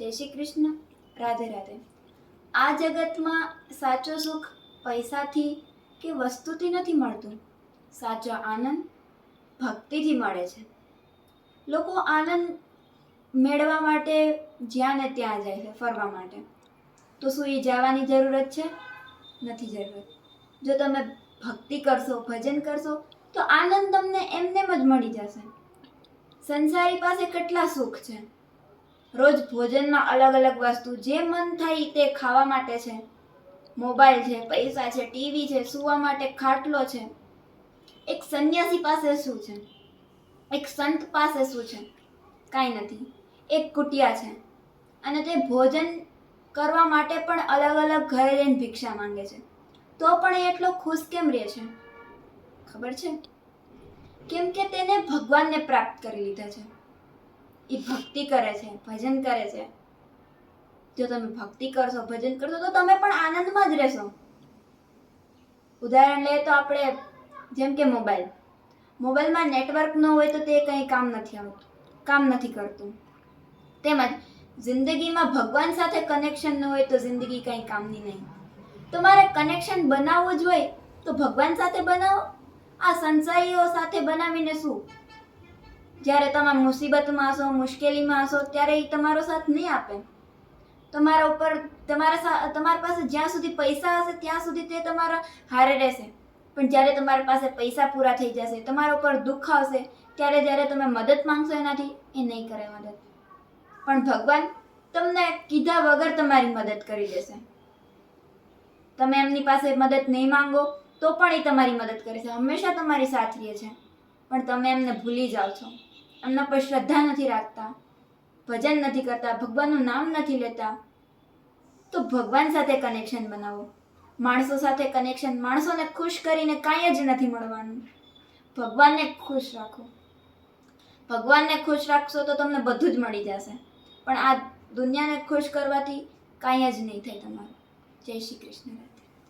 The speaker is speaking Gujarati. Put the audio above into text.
જય શ્રી કૃષ્ણ. રાધે રાધે. આ જગતમાં સાચો સુખ પૈસાથી કે વસ્તુથી નથી મળતું. સાચો આનંદ ભક્તિથી મળે છે. લોકો આનંદ મેળવવા માટે જ્યાં ને ત્યાં જાય છે, ફરવા માટે. તો શું એ જવાની જરૂરત છે? નથી જરૂરત. જો તમે ભક્તિ કરશો, ભજન કરશો, તો આનંદ તમને એમનેમ જ મળી જશે. સંસારી પાસે કેટલા સુખ છે. રોજ ભોજનમાં અલગ અલગ વસ્તુ, જે મન થાય તે ખાવા માટે છે. મોબાઈલ છે, પૈસા છે, ટીવી છે, સૂવા માટે ખાટલો છે. એક સંન્યાસી પાસે શું છે? એક સંત પાસે શું છે? કાંઈ નથી. એક કુટિયા છે અને તે ભોજન કરવા માટે પણ અલગ અલગ ઘરે જઈને ભિક્ષા માંગે છે. તો પણ એ એટલો ખુશ કેમ રહે છે? ખબર છે? કેમ કે તેને ભગવાનને પ્રાપ્ત કરી લીધા છે. એ ભક્તિ કરે છે, ભજન કરે છે. જો તમે ભક્તિ કરશો, ભજન કરશો, તો તમે પણ આનંદમાં જ રહેશો. ઉદાહરણ લઈએ તો આપણે જેમ કે મોબાઈલમાં નેટવર્ક ન હોય તો તે કંઈ કામ નથી કરતું. તેમજ જિંદગીમાં ભગવાન સાથે કનેક્શન ન હોય તો જિંદગી કંઈ કામની નહીં. તમારે કનેક્શન બનાવવું જ હોય તો ભગવાન સાથે બનાવો. આ સંસારીઓ સાથે બનાવીને શું? જ્યારે તમે મુસીબતમાં હશો, મુશ્કેલીમાં હશો, ત્યારે એ તમારો સાથ નહીં આપે. તમારા પાસે જ્યાં સુધી પૈસા હશે ત્યાં સુધી તે તમારા હારે રહેશે. પણ જ્યારે તમારી પાસે પૈસા પૂરા થઈ જશે, તમારા ઉપર દુઃખ આવશે, ત્યારે જ્યારે તમે મદદ માંગશો એનાથી, એ નહીં કરે મદદ. પણ ભગવાન તમને કીધા વગર તમારી મદદ કરી દેશે. તમે એમની પાસે મદદ નહીં માંગો તો પણ એ તમારી મદદ કરે છે, હંમેશા તમારી સાથ રહે છે. પણ તમે એમને ભૂલી જાઓ છો, એમના પર શ્રદ્ધા નથી રાખતા, ભજન નથી કરતા, ભગવાનનું નામ નથી લેતા. તો ભગવાન સાથે કનેક્શન બનાવો. માણસો સાથે કનેક્શન, માણસોને ખુશ કરીને કાંઈ જ નથી મળવાનું. ભગવાનને ખુશ રાખો. ભગવાનને ખુશ રાખશો તો તમને બધું જ મળી જશે. પણ આ દુનિયાને ખુશ કરવાથી કાંઈ જ નહીં થાય તમારું. જય શ્રી કૃષ્ણ.